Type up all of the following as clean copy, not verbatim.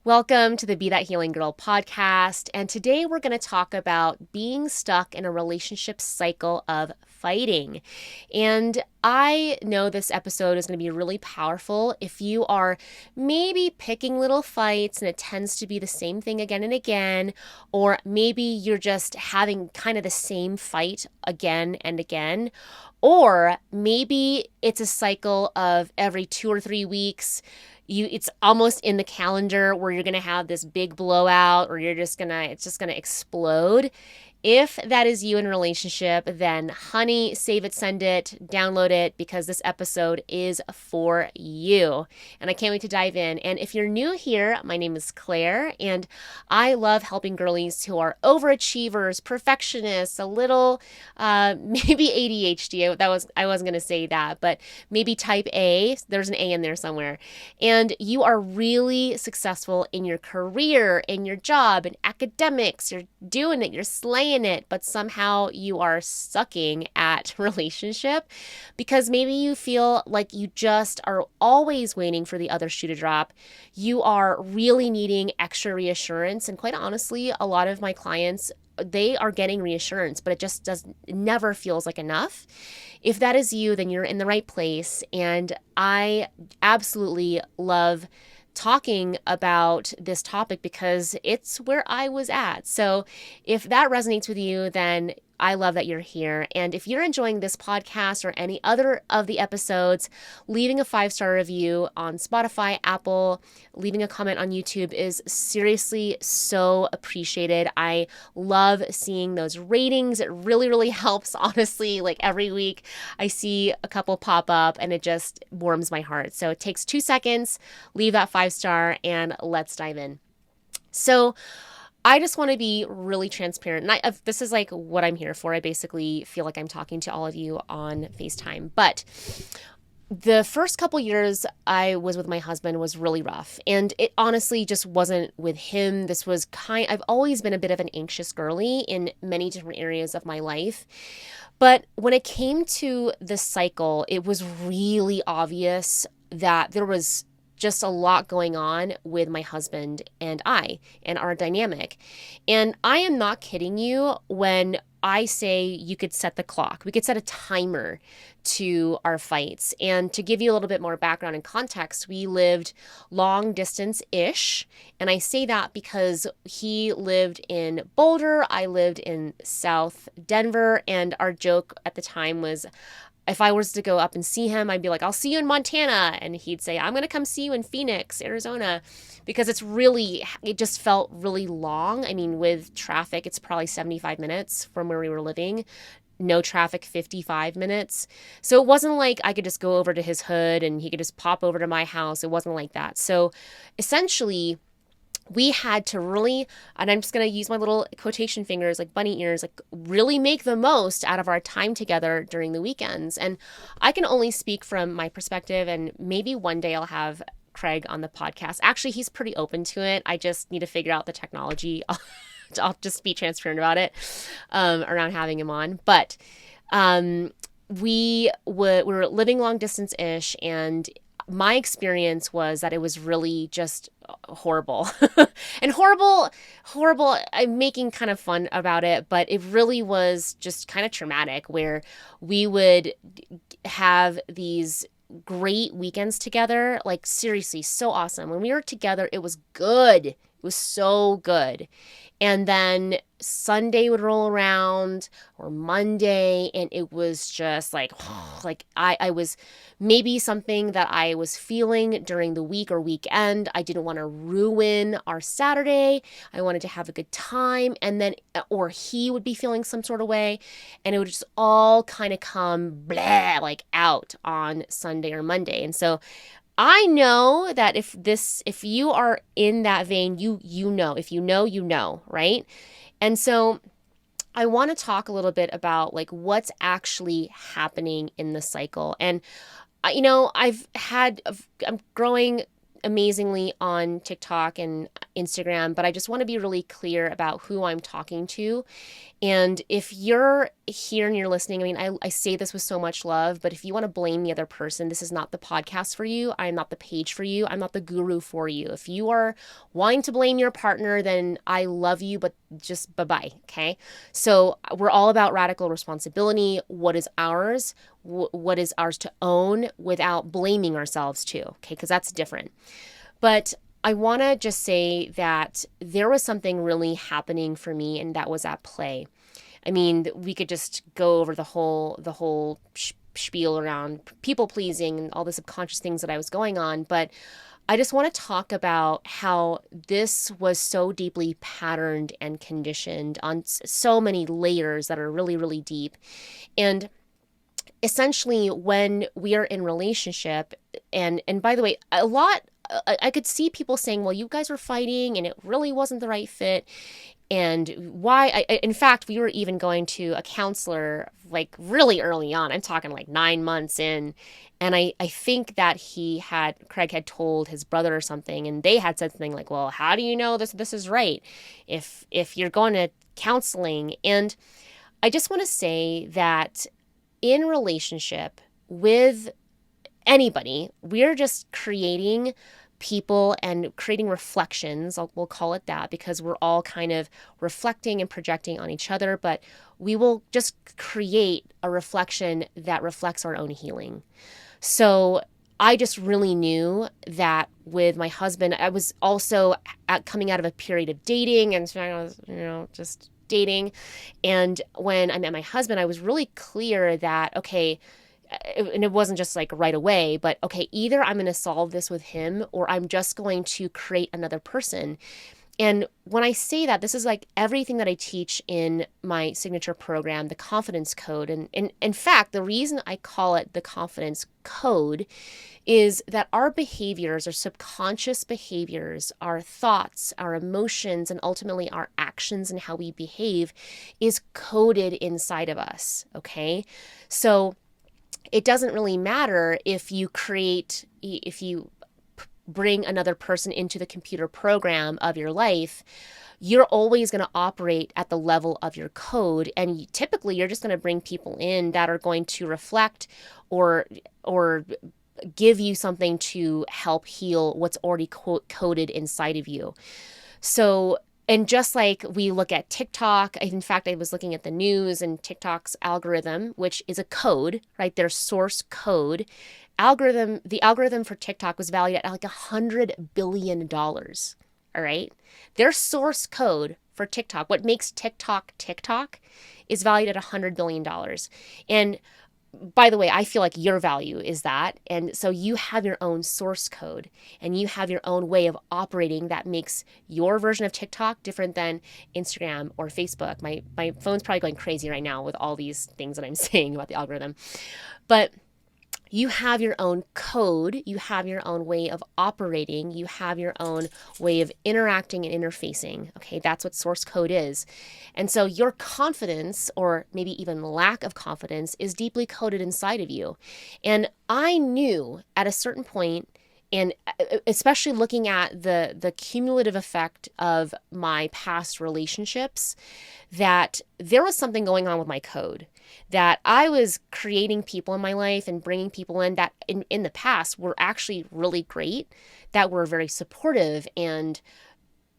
Welcome to the Be That Healing Girl podcast. And today we're going to talk about being stuck in a relationship cycle of fighting. And I know this episode is going to be really powerful if you are maybe picking little fights and it tends to be the same thing again and again, or maybe you're just having kind of the same fight again and again, or maybe it's a cycle of every 2 or 3 weeks. It's almost in the calendar where you're going to have this big blowout or it's just going to explode. If that is you in a relationship, then honey, save it, send it, download it, because this episode is for you. And I can't wait to dive in. And if you're new here, my name is Claire, and I love helping girlies who are overachievers, perfectionists, a little maybe ADHD. I wasn't going to say that, but maybe type A. There's an A in there somewhere. And you are really successful in your career, in your job, in academics. You're doing it. You're slaying it, but somehow you are sucking at relationship because maybe you feel like you just are always waiting for the other shoe to drop. You are really needing extra reassurance. And quite honestly, a lot of my clients, they are getting reassurance, but it never feels like enough. If that is you, then you're in the right place. And I absolutely love talking about this topic because it's where I was at. So if that resonates with you, then I love that you're here. And if you're enjoying this podcast or any other of the episodes, leaving a 5-star review on Spotify, Apple, leaving a comment on YouTube is seriously so appreciated. I love seeing those ratings. It really, really helps. Honestly, like every week I see a couple pop up and it just warms my heart. So it takes 2 seconds, leave that 5-star, and let's dive in. So I just want to be really transparent. And this is like what I'm here for. I basically feel like I'm talking to all of you on FaceTime. But the first couple years I was with my husband was really rough. And it honestly just wasn't with him. I've always been a bit of an anxious girly in many different areas of my life. But when it came to the cycle, it was really obvious that there was just a lot going on with my husband and our dynamic. And I am not kidding you when I say you could set the clock. We could set a timer to our fights. And to give you a little bit more background and context, we lived long distance-ish. And I say that because he lived in Boulder, I lived in South Denver, and our joke at the time was, if I was to go up and see him, I'd be like, I'll see you in Montana. And he'd say, I'm going to come see you in Phoenix, Arizona, because it just felt really long. I mean, with traffic, it's probably 75 minutes from where we were living. No traffic, 55 minutes. So it wasn't like I could just go over to his hood and he could just pop over to my house. It wasn't like that. So essentially, we had to really, and I'm just going to use my little quotation fingers like bunny ears, like really make the most out of our time together during the weekends. And I can only speak from my perspective, and maybe one day I'll have Craig on the podcast. Actually, he's pretty open to it. I just need to figure out the technology. I'll just be transparent about it around having him on. But we were living long distance-ish, and my experience was that it was really just horrible and horrible. I'm making kind of fun about it, but it really was just kind of traumatic, where we would have these great weekends together. Like seriously, so awesome. When we were together, it was good. It was so good. And then Sunday would roll around, or Monday, and it was just like, I was maybe something that I was feeling during the week or weekend. I didn't want to ruin our Saturday. I wanted to have a good time. And then, or he would be feeling some sort of way, and it would just all kind of come out on Sunday or Monday. And so I know that if you are in that vein, you know, if you know, right? And so I want to talk a little bit about like what's actually happening in the cycle. And I'm growing amazingly on TikTok and Instagram, but I just want to be really clear about who I'm talking to. And if you're here and you're listening, I mean, I say this with so much love, but if you want to blame the other person, this is not the podcast for you. I'm not the page for you. I'm not the guru for you. If you are wanting to blame your partner, then I love you, but just bye-bye, okay? So we're all about radical responsibility. What is ours? What is ours to own without blaming ourselves too, okay? Because that's different. But I want to just say that there was something really happening for me, and that was at play. I mean, we could just go over the whole spiel around people pleasing and all the subconscious things that I was going on, but I just want to talk about how this was so deeply patterned and conditioned on so many layers that are really, really deep. And essentially, when we are in relationship, and by the way, I could see people saying, well, you guys were fighting and it really wasn't the right fit. And why, in fact, we were even going to a counselor like really early on. I'm talking like 9 months in. And I think that Craig had told his brother or something, and they had said something like, well, how do you know this is right if you're going to counseling? And I just want to say that in relationship with anybody, we're just creating people and creating reflections. We'll call it that, because we're all kind of reflecting and projecting on each other, but we will just create a reflection that reflects our own healing. So I just really knew that with my husband, I was also coming out of a period of dating, and so I was, just dating. And when I met my husband, I was really clear that, okay, and it wasn't just like right away, but okay, either I'm going to solve this with him or I'm just going to create another person. And when I say that, this is like everything that I teach in my signature program, the confidence code. And in fact, the reason I call it the confidence code is that our behaviors, our subconscious behaviors, our thoughts, our emotions, and ultimately our actions and how we behave is coded inside of us. Okay. So it doesn't really matter if you bring another person into the computer program of your life. You're always going to operate at the level of your code. And typically you're just going to bring people in that are going to reflect or give you something to help heal what's already coded inside of you. So, and just like we look at TikTok, in fact, I was looking at the news and TikTok's algorithm, which is a code, right? Their source code. The algorithm for TikTok was valued at like $100 billion. All right. Their source code for TikTok, what makes TikTok, is valued at $100 billion. And by the way, I feel like your value is that. And so you have your own source code and you have your own way of operating that makes your version of TikTok different than Instagram or Facebook. My phone's probably going crazy right now with all these things that I'm saying about the algorithm. But you have your own code, you have your own way of operating, you have your own way of interacting and interfacing. Okay, that's what source code is. And so your confidence, or maybe even lack of confidence, is deeply coded inside of you. And I knew at a certain point, and especially looking at the cumulative effect of my past relationships, that there was something going on with my code, that I was creating people in my life and bringing people in that in the past were actually really great, that were very supportive and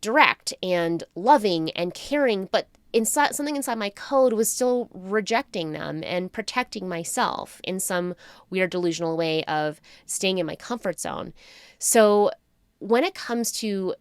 direct and loving and caring, but something inside my code was still rejecting them and protecting myself in some weird delusional way of staying in my comfort zone. So when it comes to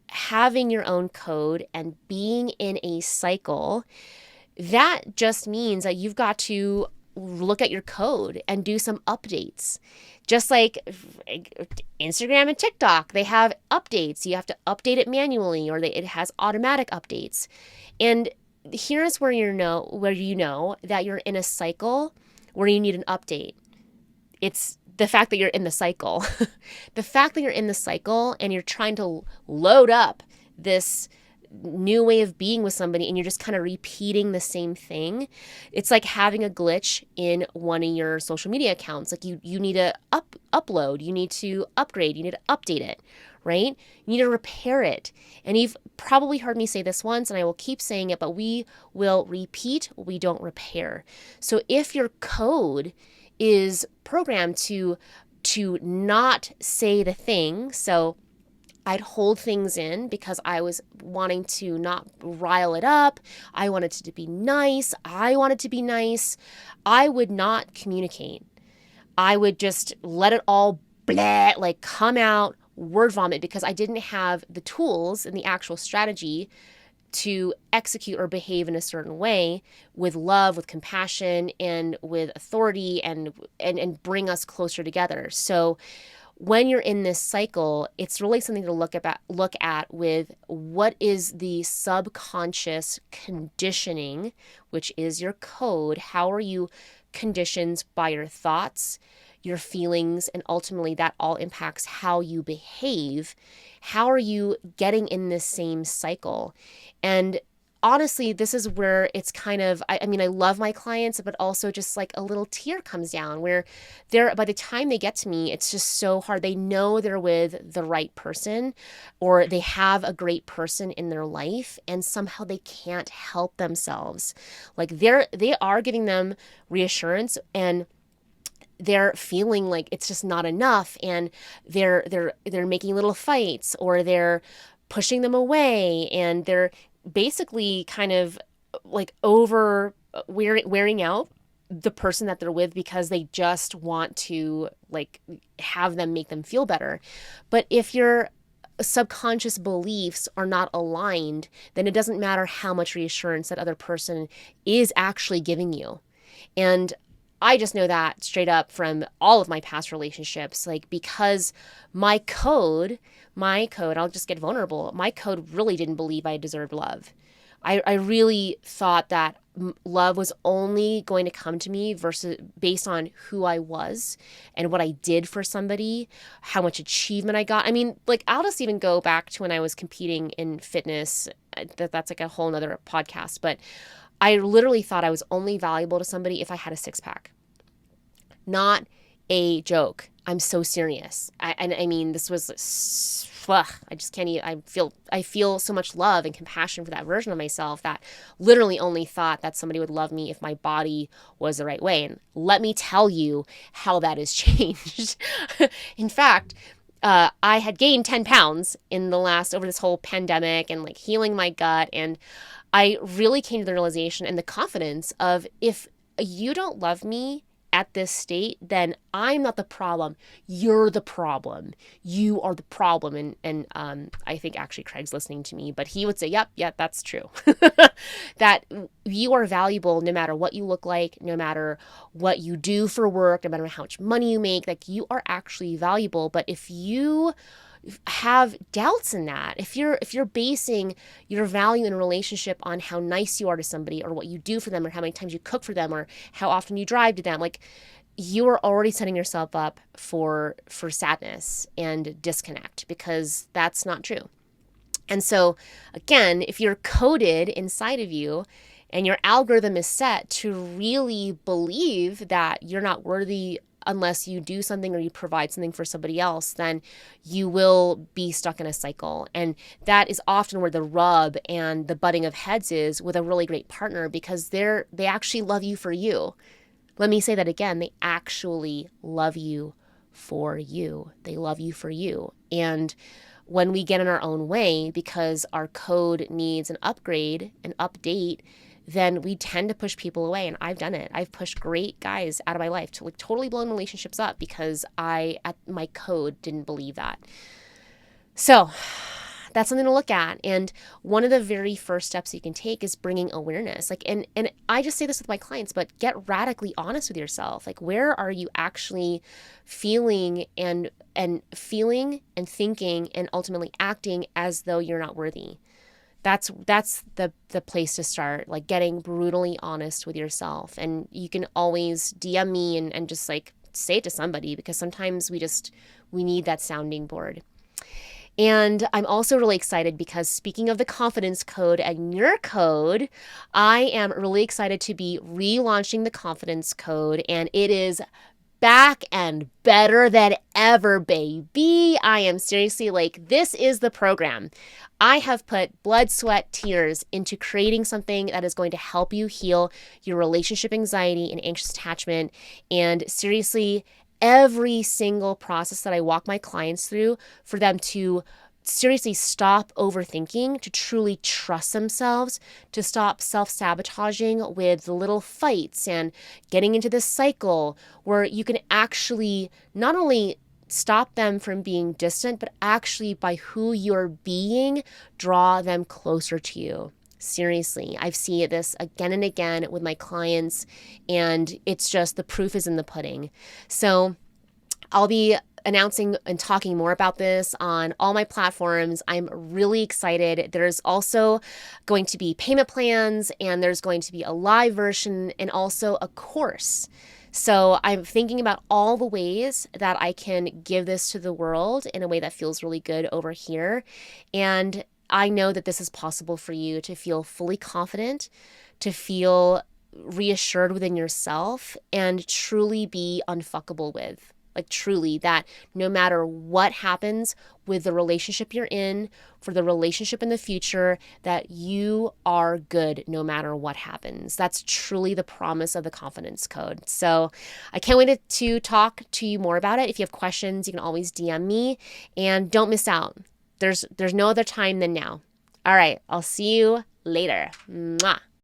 having your own code and being in a cycle, that just means that you've got to look at your code and do some updates. Just like Instagram and TikTok, they have updates. You have to update it manually, or it has automatic updates. And here's where you know that you're in a cycle where you need an update. It's the fact that you're in the cycle. The fact that you're in the cycle and you're trying to load up this new way of being with somebody and you're just kind of repeating the same thing, it's like having a glitch in one of your social media accounts. Like you need to upload, you need to upgrade, you need to update it, right? You need to repair it. And you've probably heard me say this once, and I will keep saying it, but we will repeat, we don't repair. So if your code is programmed to not say the thing, so I'd hold things in because I was wanting to not rile it up. I wanted it to be nice. I wanted to be nice. I would not communicate. I would just let it all like come out, word vomit, because I didn't have the tools and the actual strategy to execute or behave in a certain way with love, with compassion, and with authority, and bring us closer together. So when you're in this cycle, it's really something to look at with what is the subconscious conditioning, which is your code. How are you conditioned by your thoughts, your feelings, and ultimately that all impacts how you behave. How are you getting in this same cycle? And honestly, this is where it's kind of, I mean, I love my clients, but also just like a little tear comes down where by the time they get to me, it's just so hard. They know they're with the right person or they have a great person in their life, and somehow they can't help themselves. Like they are giving them reassurance, and they're feeling like it's just not enough, and they're making little fights, or they're pushing them away, and they're basically kind of like over wearing out the person that they're with because they just want to like have them make them feel better. But if your subconscious beliefs are not aligned, then it doesn't matter how much reassurance that other person is actually giving you. And I just know that straight up from all of my past relationships, like because my code, I'll just get vulnerable. My code really didn't believe I deserved love. I really thought that love was only going to come to me versus based on who I was and what I did for somebody, how much achievement I got. I mean, like I'll just even go back to when I was competing in fitness. That's like a whole nother podcast, but I literally thought I was only valuable to somebody if I had a six pack. Not a joke. I'm so serious. I mean, this was, I just can't even, I feel so much love and compassion for that version of myself that literally only thought that somebody would love me if my body was the right way. And let me tell you how that has changed. In fact, I had gained 10 pounds over this whole pandemic and like healing my gut. And I really came to the realization and the confidence of, if you don't love me at this state, then I'm not the problem. You're the problem. You are the problem. And I think actually Craig's listening to me, but he would say, yep, that's true. That you are valuable no matter what you look like, no matter what you do for work, no matter how much money you make, like you are actually valuable. But if you have doubts in that, if you're basing your value in a relationship on how nice you are to somebody or what you do for them or how many times you cook for them or how often you drive to them, like you are already setting yourself up for sadness and disconnect, because that's not true. And so again, if you're coded inside of you and your algorithm is set to really believe that you're not worthy unless you do something or you provide something for somebody else, then you will be stuck in a cycle. And that is often where the rub and the butting of heads is with a really great partner, because they actually love you for you. Let me say that again. They actually love you for you. They love you for you. And when we get in our own way because our code needs an upgrade, an update, then we tend to push people away. And I've done it. I've pushed great guys out of my life to like totally blown relationships up because my code didn't believe that. So that's something to look at. And one of the very first steps you can take is bringing awareness. Like, and I just say this with my clients, but get radically honest with yourself. Like, where are you actually feeling and feeling and thinking and ultimately acting as though you're not worthy? That's the place to start, like getting brutally honest with yourself. And you can always DM me and just like say it to somebody, because sometimes we need that sounding board. And I'm also really excited because speaking of the confidence code and your code, I am really excited to be relaunching the confidence code, and it is back and better than ever, baby. I am seriously like, this is the program. I have put blood, sweat, tears into creating something that is going to help you heal your relationship anxiety and anxious attachment. And seriously, every single process that I walk my clients through for them to seriously stop overthinking, to truly trust themselves, to stop self-sabotaging with the little fights and getting into this cycle where you can actually not only stop them from being distant, but actually by who you're being, draw them closer to you. Seriously, I've seen this again and again with my clients, and it's just the proof is in the pudding. So I'll be announcing and talking more about this on all my platforms. I'm really excited. There's also going to be payment plans, and there's going to be a live version and also a course. So I'm thinking about all the ways that I can give this to the world in a way that feels really good over here. And I know that this is possible for you to feel fully confident, to feel reassured within yourself, and truly be unfuckable with. Like truly, that no matter what happens with the relationship you're in, for the relationship in the future, that you are good no matter what happens. That's truly the promise of the confidence code. So I can't wait to talk to you more about it. If you have questions, you can always DM me, and don't miss out. There's no other time than now. All right, I'll see you later. Mwah.